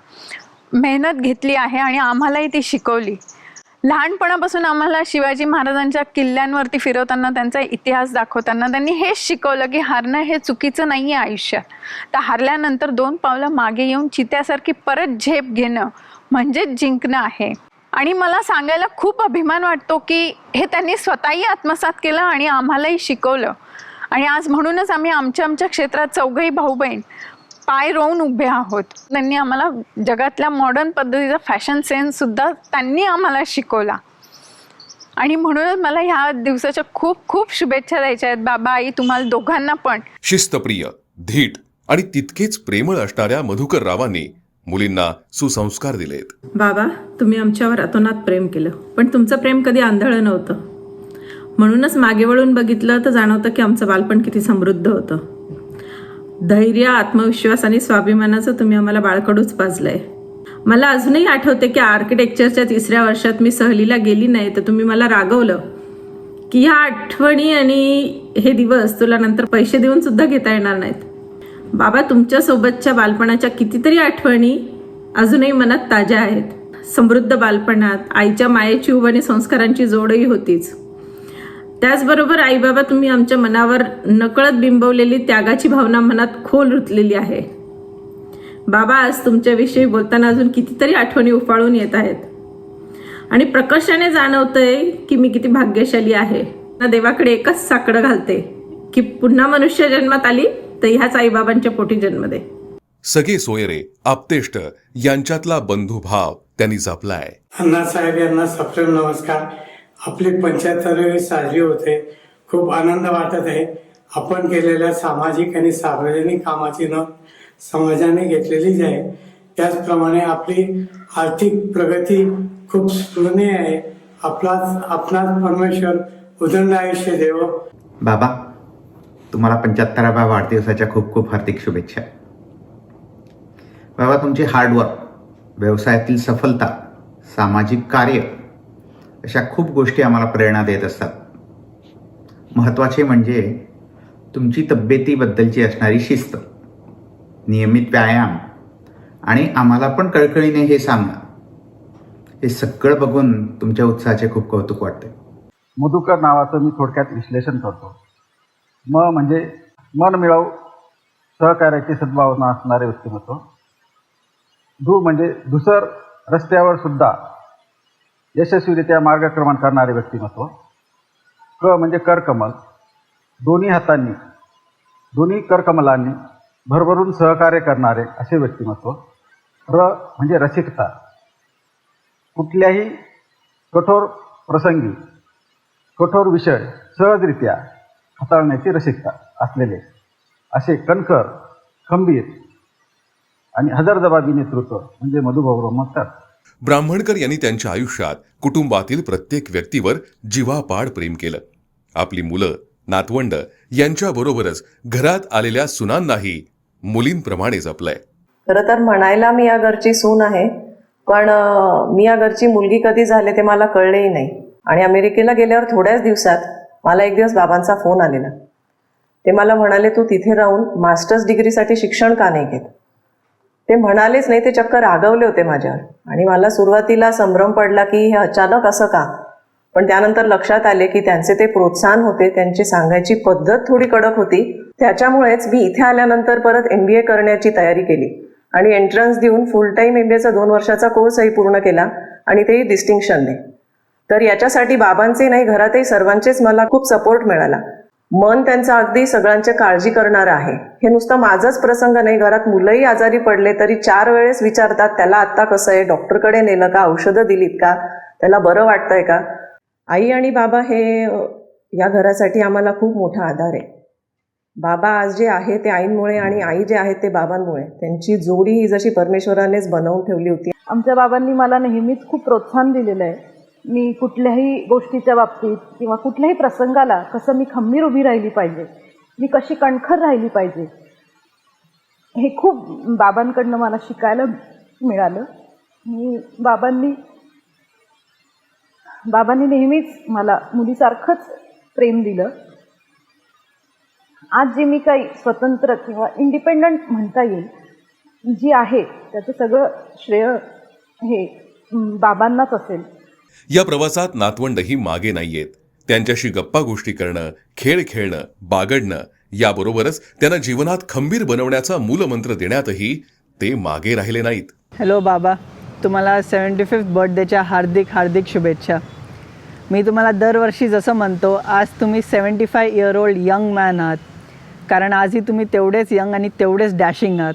मेहनत घेतली आहे आणि आम्हालाही ती शिकवली. लहानपणापासून आम्हाला शिवाजी महाराजांच्या किल्ल्यांवरती फिरवताना, त्यांचा इतिहास दाखवताना त्यांनी हेच शिकवलं की हारणं हे चुकीचं नाही आहे आयुष्यात. तर हारल्यानंतर 2 पावलं मागे येऊन चित्यासारखी परत झेप घेणं म्हणजेच जिंकणं आहे. आणि मला सांगायला खूप अभिमान वाटतो की हे त्यांनी स्वतःही आत्मसात केलं आणि आम्हालाही शिकवलं. आणि आज म्हणूनच आम्ही आमच्या क्षेत्रात चौघही भाऊ बहीण पाय रोवून उभे आहोत. त्यांनी आम्हाला जगातल्या मॉडर्न पद्धतीचा फॅशन सेन्स सुद्धा त्यांनी आम्हाला शिकवला. आणि म्हणूनच मला ह्या दिवसाच्या खूप खूप शुभेच्छा द्यायच्या आहेत बाबा, आई, तुम्हाला दोघांना पण. शिस्तप्रिय, धीट आणि तितकेच प्रेमळ असणाऱ्या मधुकर रावांनी मुलींना सुसंस्कार दिलेत. बाबा, तुम्ही आमच्यावर अतोनात प्रेम केलं, पण तुमचं प्रेम कधी आंधळं नव्हतं. म्हणूनच मागे वळून बघितलं तर जाणवतं की आमचं बालपण किती समृद्ध होतं. धैर्य, आत्मविश्वास आणि स्वाभिमानाचं तुम्ही आम्हाला बाळकडूच पाजलंय. मला अजूनही आठवते की आर्किटेक्चरच्या 3ऱ्या वर्षात मी सहलीला गेली नाही तर तुम्ही मला रागवलं की ह्या आठवणी आणि हे दिवस तुला नंतर पैसे देऊन सुद्धा घेता येणार नाहीत. बाबा, तुमच्यासोबतच्या बालपणाच्या कितीतरी आठवणी अजूनही मनात ताज्या आहेत. समृद्ध बालपणात आईच्या मायेची उब आणि संस्कारांची जोडही होतीच. त्याचबरोबर आईबाबा, तुम्ही आमच्या मनावर नकळत बिंबवलेली त्यागाची भावना मनात खोल रुतलेली आहे. बाबा, आज तुमच्याविषयी बोलताना अजून कितीतरी आठवणी उफाळून येत आहेत आणि प्रकर्षाने जाणवतंय की मी किती भाग्यशाली आहे. ना देवाकडे एकच साकडं घालते की पुन्हा मनुष्य जन्मात आली तर ह्याच आईबाबांच्या पोटी जन्म दे. सगळे सोयरे, आप्तेष्ट यांच्यातला बंधुभाव त्यांनी जपलाय. अण्णासाहेब यांना सप्रेम नमस्कार. आपली 75वी साजरी होते. खूप आनंद वाटत आहे. आपण केलेल्या सामाजिक आणि सार्वजनिक कामाची नोंद समाजाने घेतलेलीच आहे. त्याचप्रमाणे आपली आर्थिक प्रगती खूप स्मरणीय आहे. आपणास परमेश्वर उदंड आयुष्य देव. बाबा, तुम्हाला 75व्या वाढदिवसाच्या खूप खूप हार्दिक शुभेच्छा. बाबा, तुमची हार्डवर्क व्यवसायातील सफलता, सामाजिक कार्य अशा खूप गोष्टी आम्हाला प्रेरणा देत असतात. महत्त्वाचे म्हणजे तुमची तब्येतीबद्दलची असणारी शिस्त, नियमित व्यायाम आणि आम्हाला पण कळकळीने हे सांगणं, हे सगळं बघून तुमच्या उत्साहाचे खूप कौतुक वाटते. मधुकर नावाचं मी थोडक्यात विश्लेषण करतो. म्हणजे मनमिळावू सहकार्याची सद्भावना असणारे व्यक्तिमत्व. म्हणजे धुसर रस्त्यावर सुद्धा यशस्वीरित्या मार्गक्रमण करणारे व्यक्तिमत्व. म्हणजे करकमल, दोन्ही हातांनी दोन्ही करकमलांनी भरभरून सहकार्य करणारे असे व्यक्तिमत्व. म्हणजे रसिकता, कुठल्याही कठोर प्रसंगी कठोर विषय सहजरित्या हाताळण्याची रसिकता असलेले असे कणखर, खंबीर आणि हजरजबाबी नेतृत्व म्हणजे मधुभाऊ ब्राह्मणकर. ब्राह्मणकर यांनी त्यांच्या आयुष्यात कुटुंबातील प्रत्येक व्यक्तीवर जीवापाड प्रेम केलं. आपली मुलं, नातवंड यांच्याबरोबरच घरात आलेल्या सुनांनाही मुलींप्रमाणे जपलंय. खरं तर म्हणायला मी या घरची सून आहे, पण मी या घरची मुलगी कधी झाले ते मला कळलेही नाही. आणि अमेरिकेला गेल्यावर थोड्याच दिवसात मला एक दिवस बाबांचा फोन आलेला. ते मला म्हणाले, तू तिथे राहून मास्टर्स डिग्रीसाठी शिक्षण का नाही घेत? ते म्हणालेच नाही, ते चक्क रागवले होते माझ्यावर. आणि मला सुरुवातीला संभ्रम पडला की हे अचानक असं का. पण त्यानंतर लक्षात आले की त्यांचे ते प्रोत्साहन होते, त्यांची सांगायची पद्धत थोडी कडक होती. त्याच्यामुळेच मी इथे आल्यानंतर परत MBA करण्याची तयारी केली आणि एंट्रन्स देऊन फुल टाईम MBAचा 2 वर्षाचा कोर्सही पूर्ण केला आणि तेही डिस्टिंक्शनने. तर याच्यासाठी बाबांचे नाही, घरातही सर्वांचेच मला खूप सपोर्ट मिळाला. मन त्यांचं अगदी सगळ्यांची काळजी करणारं आहे. हे नुसतं माझाच प्रसंग नाही, घरात मुलंही आजारी पडले तरी 4 वेळेस विचारतात, त्याला आत्ता कसं आहे, डॉक्टरकडे नेलं का, औषधं दिलीत का, त्याला बरं वाटतंय का. आई आणि बाबा हे या घरासाठी आम्हाला खूप मोठा आधार आहे. बाबा आज जे आहे ते आईंमुळे आणि आई जे आहेत ते बाबांमुळे. त्यांची जोडी ही जशी परमेश्वरानेच बनवून ठेवली होती. आमच्या बाबांनी मला नेहमीच खूप प्रोत्साहन दिलेलं आहे. मी कुठल्याही गोष्टीच्या बाबतीत किंवा कुठल्याही प्रसंगाला कसं मी खंबीर उभी राहिली पाहिजे, मी कशी कणखर राहिली पाहिजे, हे खूप बाबांकडनं मला शिकायला मिळालं. मी बाबांनी नेहमीच मला मुलीसारखंच प्रेम दिलं. आज जे मी काही स्वतंत्र किंवा इंडिपेंडंट म्हणता येईल जी आहे, त्याचं सगळं श्रेय हे बाबांनाच असेल. या प्रवासात नातवंडही मागे नाहीयेत. त्यांच्याशी गप्पा गोष्टी करणं, खेळ खेळणं, बागडणं याबरोबरच त्यांना जीवनात खंबीर बनवण्याचा मूलमंत्र देण्यातही ते मागे राहिले नाहीत. हॅलो बाबा, तुम्हाला 75th बर्थडेच्या हार्दिक हार्दिक शुभेच्छा. मी तुम्हाला दरवर्षी जसं म्हणतो, आज तुम्ही 75 इयर ओल्ड यंग मॅन आहात, कारण आजही तुम्ही तेवढेच यंग आणि तेवढेच डॅशिंग आहात.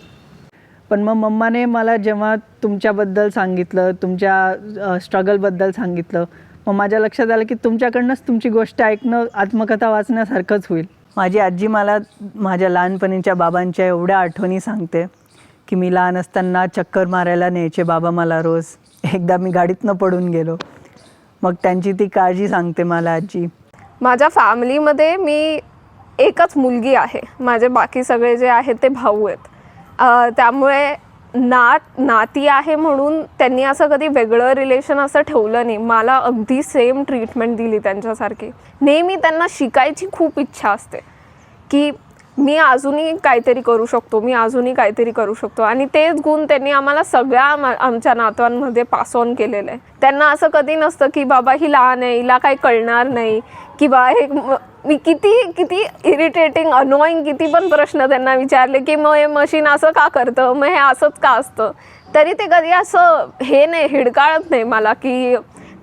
पण मग मम्माने मला जेव्हा तुमच्याबद्दल सांगितलं, तुमच्या स्ट्रगलबद्दल सांगितलं, मग माझ्या लक्षात आलं की तुमच्याकडनंच तुमची गोष्ट ऐकणं आत्मकथा वाचण्यासारखंच होईल. माझी आजी मला माझ्या लहानपणीच्या बाबांच्या एवढ्या आठवणी सांगते की मी लहान असताना चक्कर मारायला न्यायचे बाबा मला रोज. एकदा मी गाडीतनं पडून गेलो, मग त्यांची ती काळजी सांगते मला आजी. माझ्या फॅमिलीमध्ये मी एकच मुलगी आहे. माझे बाकी सगळे जे आहेत ते भाऊ आहेत. त्यामुळे नाती आहे म्हणून त्यांनी असं कधी वेगळं रिलेशन असं ठेवलं नाही. मला अगदी सेम ट्रीटमेंट दिली त्यांच्यासारखी. नेहमी त्यांना शिकायची खूप इच्छा असते की मी अजूनही काहीतरी करू शकतो, मी अजूनही काहीतरी करू शकतो. आणि तेच गुण त्यांनी आम्हाला सगळ्या आमच्या नातवांमध्ये पास ऑन केलेलं आहे. त्यांना असं कधी नसतं की बाबा ही लहान आहे, हिला काही कळणार नाही, किंवा हे मी किती इरिटेटिंग अनोईंग किती पण प्रश्न त्यांना विचारले की मग हे मशीन असं का करतं, मग हे असंच का असतं, तरी ते कधी असं हे नाही हिडकाळत नाही मला की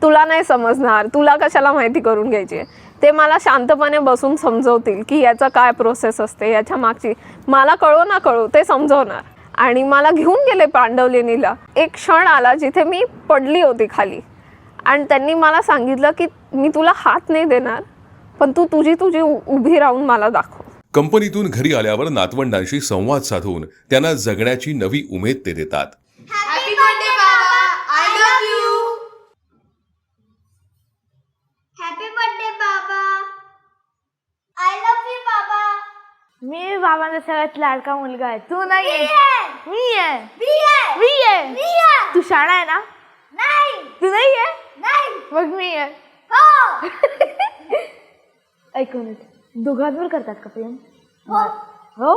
तुला नाही समजणार, तुला कशाला माहिती करून घ्यायची. ते मला शांतपणे बसून समजवतील की याचं काय प्रोसेस असते, याच्या मागची. मला कळो ना कळो ते समजवणार. आणि मला घेऊन गेले पांडवलेनीला. एक क्षण आला जिथे मी पडली होती खाली आणि त्यांनी मला सांगितलं की मी तुला हात नाही देणार, पण तू तुझी उभी राहून मला दाखव. कंपनीतून घरी आल्यावर नातवंडांशी संवाद साधून त्यांना जगण्याची नवी उमेद ते देतात. हॅपी बर्थडे बाबा, I love you. Happy birthday बाबा, आय लव्ह यू बाबा. मी बाबांचा सगळ्यात लाडका मुलगा आहे. तू नाही आहे. मी आहे. मी आहे. तू शाळा आहे ना? नाही. तू नाही आहे? नाही. मग मी आहे. हो. एक मिनिट, दोघांवर करतात का प्रेम? हो. हो.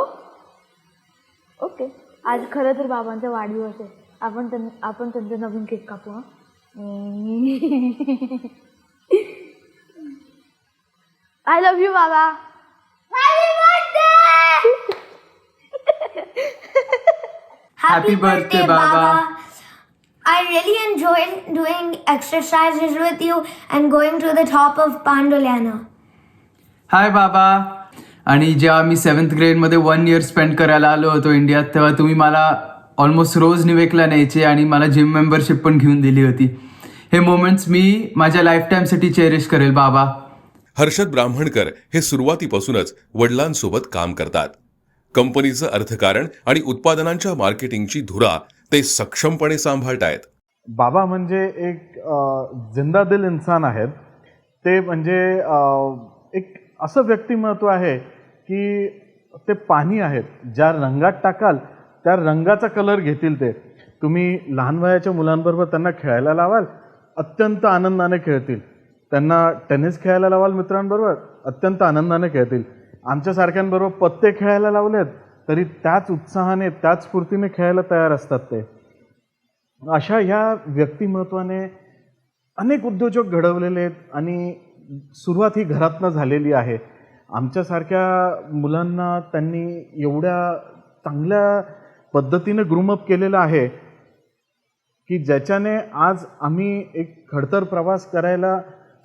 ओके. आज खरं तर बाबांचा वाढदिवस आहे. आपण त्यांचा नवीन केक कापू. आय लव्ह यू बाबा. Happy birthday, Baba. I really enjoyed doing exercises with you and going to the top of Pandolana. हाय बाबा. आणि जेव्हा मी 7th ग्रेडमध्ये 1 year स्पेंड करायला आलो होतो इंडियात, तेव्हा तुम्ही मला ऑलमोस्ट रोज निवेकला न्यायचे आणि मला जिम मेंबरशिप पण घेऊन दिली होती. हे मोमेंट्स मी माझ्या लाईफ टाईमसाठी चेरिश करेल बाबा. हर्षद ब्राह्मणकर हे सुरुवातीपासूनच वडिलांसोबत काम करतात. कंपनीचं अर्थकारण आणि उत्पादनांच्या मार्केटिंगची धुरा ते सक्षमपणे सांभाळतायत. बाबा म्हणजे एक जिंदा दिल इन्सान आहेत. ते म्हणजे एक असं व्यक्तिमत्व आहे की ते पाणी आहेत, ज्या रंगात टाकाल त्या रंगाचा कलर घेतील. ते तुम्ही लहान वयाच्या मुलांबरोबर त्यांना खेळायला लावाल, अत्यंत आनंदाने खेळतील. त्यांना टेनिस खेळायला लावाल मित्रांबरोबर, अत्यंत आनंदाने खेळतील. आमच्यासारख्यांबरोबर पत्ते खेळायला लावलेत तरी त्याच उत्साहाने त्याच स्फूर्तीने खेळायला तयार असतात. ते अशा ह्या व्यक्तिमत्वाने अनेक उद्योजक घडवलेले आहेत आणि सुरुवात ही घरातनं झालेली आहे. आमच्यासारख्या मुलांना त्यांनी एवढ्या चांगल्या पद्धतीने ग्रूमअप केलेलं आहे की ज्याच्याने आज आम्ही एक खडतर प्रवास करायला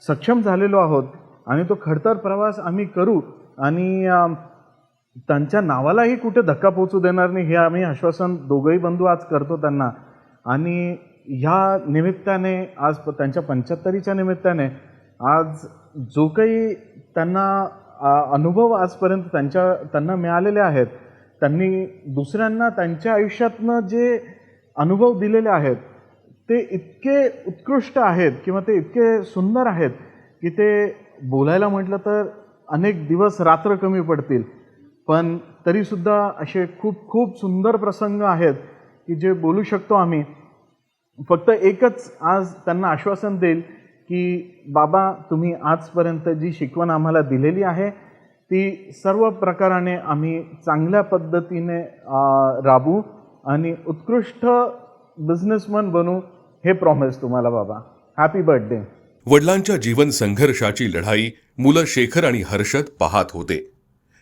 सक्षम झालेलो आहोत. आणि तो खडतर प्रवास आम्ही करू आणि त्यांच्या नावालाही कुठे धक्का पोचू देणार नाही, हे आम्ही आश्वासन दोघंही बंधू आज करतो त्यांना. आणि ह्या निमित्ताने आज त्यांच्या 75च्या निमित्ताने आज जो काही त्यांना अनुभव आजपर्यंत त्यांना मिळालेले आहेत, त्यांनी दुसऱ्यांना त्यांच्या आयुष्यातनं जे अनुभव दिलेले आहेत ते इतके उत्कृष्ट आहेत किंवा ते इतके सुंदर आहेत की ते बोलायला म्हटलं तर अनेक दिवस रात्र कमी पडतील. पण तरीसुद्धा असे खूप खूप सुंदर प्रसंग आहेत की जे बोलू शकतो आम्ही. फक्त एकच आज त्यांना आश्वासन देईल की बाबा, तुम्ही आजपर्यंत जी शिकवण आम्हाला दिलेली आहे ती सर्व प्रकाराने आम्ही चांगल्या पद्धतीने राबवू आणि उत्कृष्ट बिझनेसमन बनू, हे प्रॉमिस तुम्हाला बाबा. Happy birthday. वडिलांच्या जीवन संघर्षाची लढाई मुलं शेखर आणि हर्षद पाहत होते.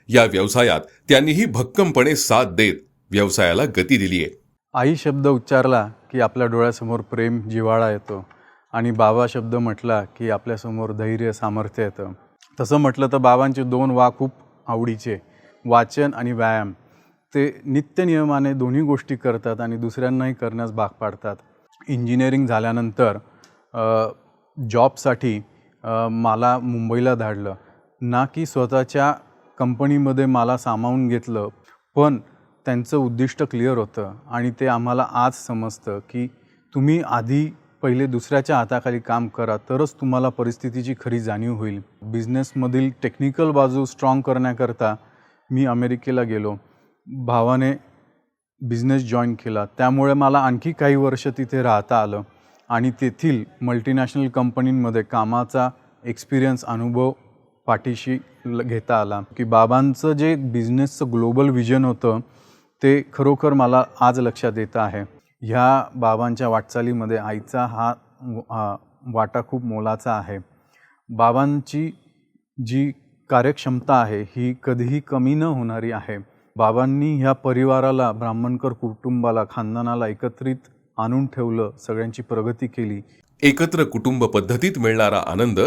या व्यवसायात त्यांनीही भक्कमपणे साथ देत व्यवसायाला गती दिलीये. आई शब्द उच्चारला की आपल्या डोळ्यासमोर प्रेम, जिव्हाळा येतो आणि बाबा शब्द म्हटला की आपल्यासमोर धैर्य, सामर्थ्य येतं. तसं म्हटलं तर बाबांचे 2 वा खूप आवडीचे, वाचन आणि व्यायाम. ते नित्यनियमाने दोन्ही गोष्टी करतात आणि दुसऱ्यांनाही करण्यास भाग पाडतात. इंजिनिअरिंग झाल्यानंतर जॉबसाठी मला मुंबईला धाडलं, ना की स्वतःच्या कंपनीमध्ये मला सामावून घेतलं. पण त्यांचं उद्दिष्ट क्लिअर होतं आणि ते आम्हाला आज समजतं की तुम्ही आधी पहिले दुसऱ्याच्या हाताखाली काम करा, तरच तुम्हाला परिस्थितीची खरी जाणीव होईल. बिझनेसमधील टेक्निकल बाजू स्ट्रॉंग करण्याकरता मी अमेरिकेला गेलो. भावाने बिझनेस जॉईन केला, त्यामुळे मला आणखी काही वर्ष तिथे राहता आलं आणि तेथील मल्टीनॅशनल कंपनींमध्ये कामाचा एक्सपिरियन्स, अनुभव पाठीशी घेता आला. की बाबांचं जे बिझनेसचं ग्लोबल विजन होतं ते खरोखर मला आज लक्षात येतं आहे. ह्या बाबांच्या वाटचालीमध्ये आईचा हा वाटा खूप मोलाचा आहे. बाबांची जी कार्यक्षमता आहे ही कधीही कमी न होणारी आहे. बाबांनी ह्या परिवाराला, ब्राह्मणकर कुटुंबाला, खानदानाला एकत्रित आणून ठेवलं, सगळ्यांची प्रगती केली. एकत्र कुटुंब पद्धतीत मिळणारा आनंद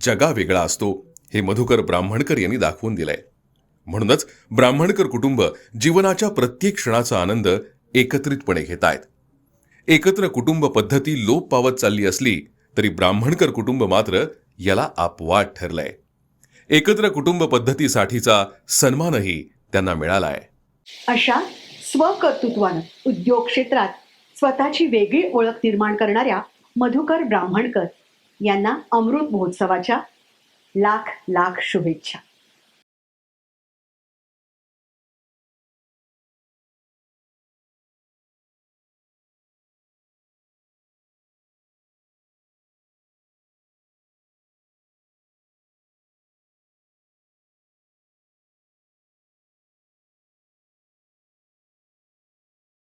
जगावेगळा असतो, हे मधुकर ब्राह्मणकर यांनी दाखवून दिलंय. म्हणूनच ब्राह्मणकर कुटुंब जीवनाच्या प्रत्येक क्षणाचा आनंद एकत्रितपणे घेतायत. एकत्र कुटुंब पद्धती लोप पावत चालली असली तरी ब्राह्मणकर कुटुंब मात्र याला अपवाद ठरलंय. एकत्र कुटुंब पद्धतीसाठीचा सन्मानही त्यांना मिळालाय. अशा स्वकर्तृत्वानं उद्योग क्षेत्रात स्वतःची वेगळी ओळख निर्माण करणाऱ्या मधुकर ब्राह्मणकर यांना अमृत महोत्सवाच्या लाख लाख शुभेच्छा.